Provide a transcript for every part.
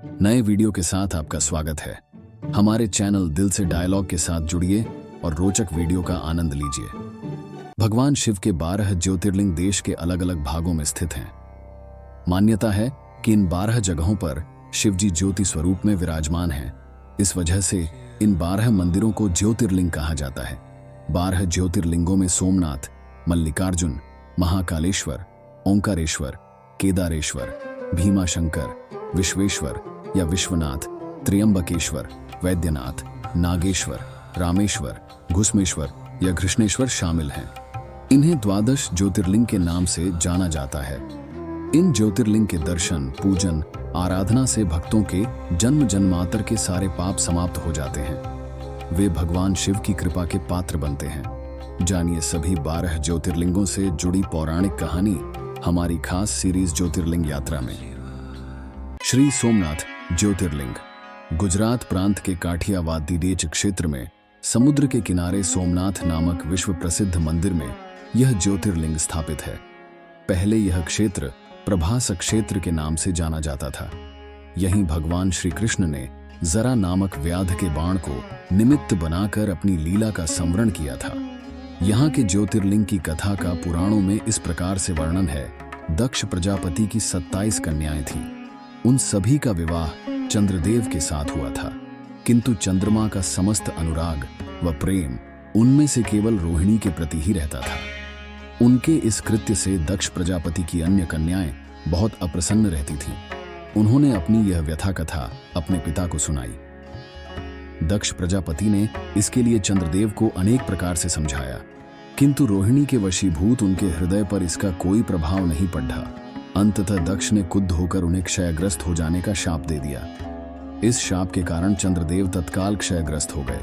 नए वीडियो के साथ आपका स्वागत है। हमारे चैनल दिल से डायलॉग के साथ जुड़िए और रोचक वीडियो का आनंद लीजिए। भगवान शिव के 12 ज्योतिर्लिंग देश के अलग अलग भागों में स्थित हैं। मान्यता है कि इन 12 जगहों पर शिव जी ज्योति स्वरूप में विराजमान हैं। इस वजह से इन 12 मंदिरों को ज्योतिर्लिंग कहा जाता है। 12 ज्योतिर्लिंगों में सोमनाथ, मल्लिकार्जुन, महाकालेश्वर, ओंकारेश्वर, केदारेश्वर, भीमाशंकर, विश्वेश्वर या विश्वनाथ, त्र्यंबकेश्वर, वैद्यनाथ, नागेश्वर, रामेश्वर, घुस्मेश्वर या घृष्णेश्वर शामिल हैं। इन्हें 12 ज्योतिर्लिंग के नाम से जाना जाता है। इन ज्योतिर्लिंग के दर्शन, पूजन, आराधना से भक्तों के जन्म जन्मांतर के सारे पाप समाप्त हो जाते हैं। वे भगवान शिव की कृपा के पात्र बनते हैं। जानिए सभी 12 ज्योतिर्लिंगों से जुड़ी पौराणिक कहानी हमारी खास सीरीज ज्योतिर्लिंग यात्रा में। श्री सोमनाथ ज्योतिर्लिंग गुजरात प्रांत के काठियावाड़ देश क्षेत्र में समुद्र के किनारे सोमनाथ नामक विश्व प्रसिद्ध मंदिर में यह ज्योतिर्लिंग स्थापित है। पहले यह क्षेत्र प्रभास क्षेत्र के नाम से जाना जाता था। यहीं भगवान श्री कृष्ण ने जरा नामक व्याध के बाण को निमित्त बनाकर अपनी लीला का संवरण किया था। यहाँ के ज्योतिर्लिंग की कथा का पुराणों में इस प्रकार से वर्णन है। दक्ष प्रजापति की 27 कन्याएं थीं। उन सभी का विवाह चंद्रदेव के साथ हुआ था, किंतु चंद्रमा का समस्त अनुराग व प्रेम उनमें से केवल रोहिणी के प्रति ही रहता था। उनके इस कृत्य से दक्ष प्रजापति की अन्य कन्याएं बहुत अप्रसन्न रहती थीं। उन्होंने अपनी यह व्यथा कथा अपने पिता को सुनाई। दक्ष प्रजापति ने इसके लिए चंद्रदेव को अनेक प्रकार से समझाया, किंतु रोहिणी के वशीभूत उनके हृदय पर इसका कोई प्रभाव नहीं पड़ा। अंततः दक्ष ने क्रुद्ध होकर उन्हें क्षयग्रस्त हो जाने का शाप दे दिया। इस शाप के कारण चंद्रदेव तत्काल क्षयग्रस्त हो गए।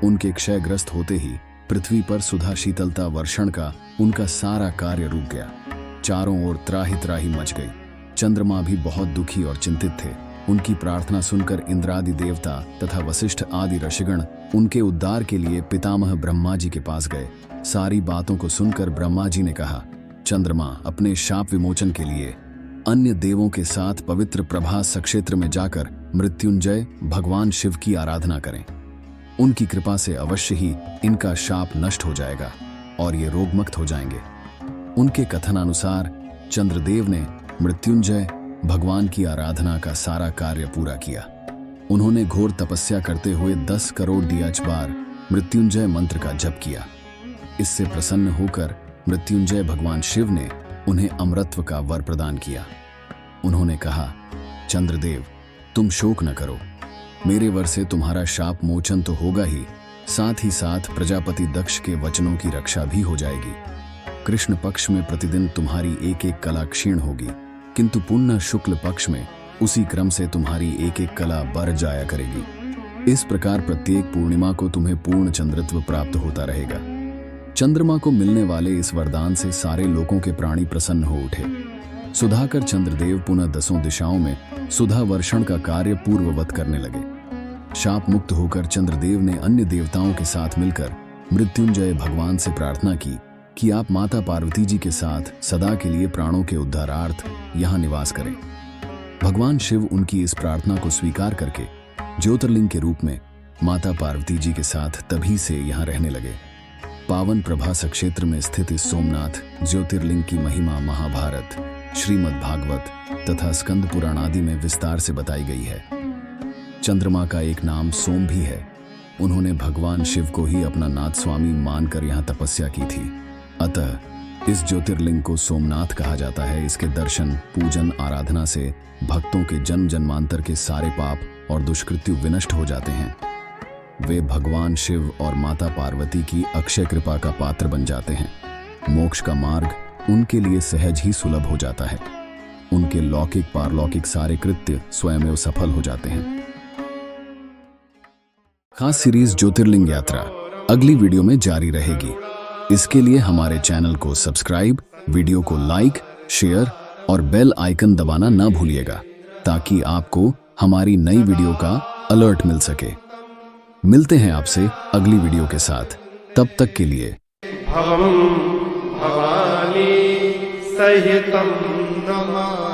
उनके क्षयग्रस्त होते ही पृथ्वी पर सुधा शीतलता वर्षण का उनका सारा कार्य रुक गया। चारों ओर त्राही त्राही मच गई। चंद्रमा भी बहुत दुखी और चिंतित थे। उनकी प्रार्थना सुनकर इंद्रादि देवता तथा वशिष्ठ आदि ऋषिगण उनके उद्धार के लिए पितामह ब्रह्मा जी के पास गए। सारी बातों को सुनकर ब्रह्मा जी ने कहा, चंद्रमा अपने शाप विमोचन के लिए अन्य देवों के साथ पवित्र प्रभास क्षेत्र में जाकर मृत्युंजय भगवान शिव की आराधना करें। उनकी कृपा से अवश्य ही इनका शाप नष्ट हो जाएगा और ये रोगमुक्त हो जाएंगे। उनके कथनानुसार चंद्रदेव ने मृत्युंजय भगवान की आराधना का सारा कार्य पूरा किया। उन्होंने घोर तपस्या करते हुए 10 करोड़ दियाच बार मृत्युंजय मंत्र का जप किया। इससे प्रसन्न होकर मृत्युंजय भगवान शिव ने उन्हें अमरत्व का वर प्रदान किया। उन्होंने कहा, चंद्रदेव तुम शोक न करो, मेरे वर से तुम्हारा शाप मोचन तो होगा ही, साथ ही साथ प्रजापति दक्ष के वचनों की रक्षा भी हो जाएगी। कृष्ण पक्ष में प्रतिदिन तुम्हारी एक एक कला क्षीण होगी, किंतु पुण्य शुक्ल पक्ष में उसी क्रम से तुम्हारी एक एक कला बढ़ जाया करेगी। इस प्रकार प्रत्येक पूर्णिमा को तुम्हें पूर्ण चंद्रत्व प्राप्त होता रहेगा। चंद्रमा को मिलने वाले इस वरदान से सारे लोगों के प्राणी प्रसन्न हो उठे। सुधाकर चंद्रदेव पुनः 10 दिशाओं में सुधा वर्षण का कार्य पूर्ववत करने लगे। शाप मुक्त होकर चंद्रदेव ने अन्य देवताओं के साथ मिलकर मृत्युंजय भगवान से प्रार्थना की कि आप माता पार्वती जी के साथ सदा के लिए प्राणों के उद्धारार्थ यहाँ निवास करें। भगवान शिव उनकी इस प्रार्थना को स्वीकार करके ज्योतिर्लिंग के रूप में माता पार्वती जी के साथ तभी से यहाँ रहने लगे। पावन प्रभास क्षेत्र में स्थित इस सोमनाथ ज्योतिर्लिंग की महिमा महाभारत, श्रीमद् भागवत तथा स्कंद पुराण आदि में विस्तार से बताई गई है। चंद्रमा का एक नाम सोम भी है। उन्होंने भगवान शिव को ही अपना नाथ स्वामी मानकर यहाँ तपस्या की थी। अतः इस ज्योतिर्लिंग को सोमनाथ कहा जाता है। इसके दर्शन, पूजन, आराधना से भक्तों के जन्म जन्मांतर के सारे पाप और दुष्कृत्यु विनष्ट हो जाते हैं। वे भगवान शिव और माता पार्वती की अक्षय कृपा का पात्र बन जाते हैं। मोक्ष का मार्ग उनके लिए सहज ही सुलभ हो जाता है। उनके लौकिक पारलौकिक सारे कृत्य स्वयं सफल हो जाते हैं। खास सीरीज ज्योतिर्लिंग यात्रा अगली वीडियो में जारी रहेगी। इसके लिए हमारे चैनल को सब्सक्राइब, वीडियो को लाइक, शेयर और बेल आइकन दबाना ना भूलिएगा, ताकि आपको हमारी नई वीडियो का अलर्ट मिल सके। मिलते हैं आपसे अगली वीडियो के साथ। तब तक के लिए भवं भवानी सहितं नमामि।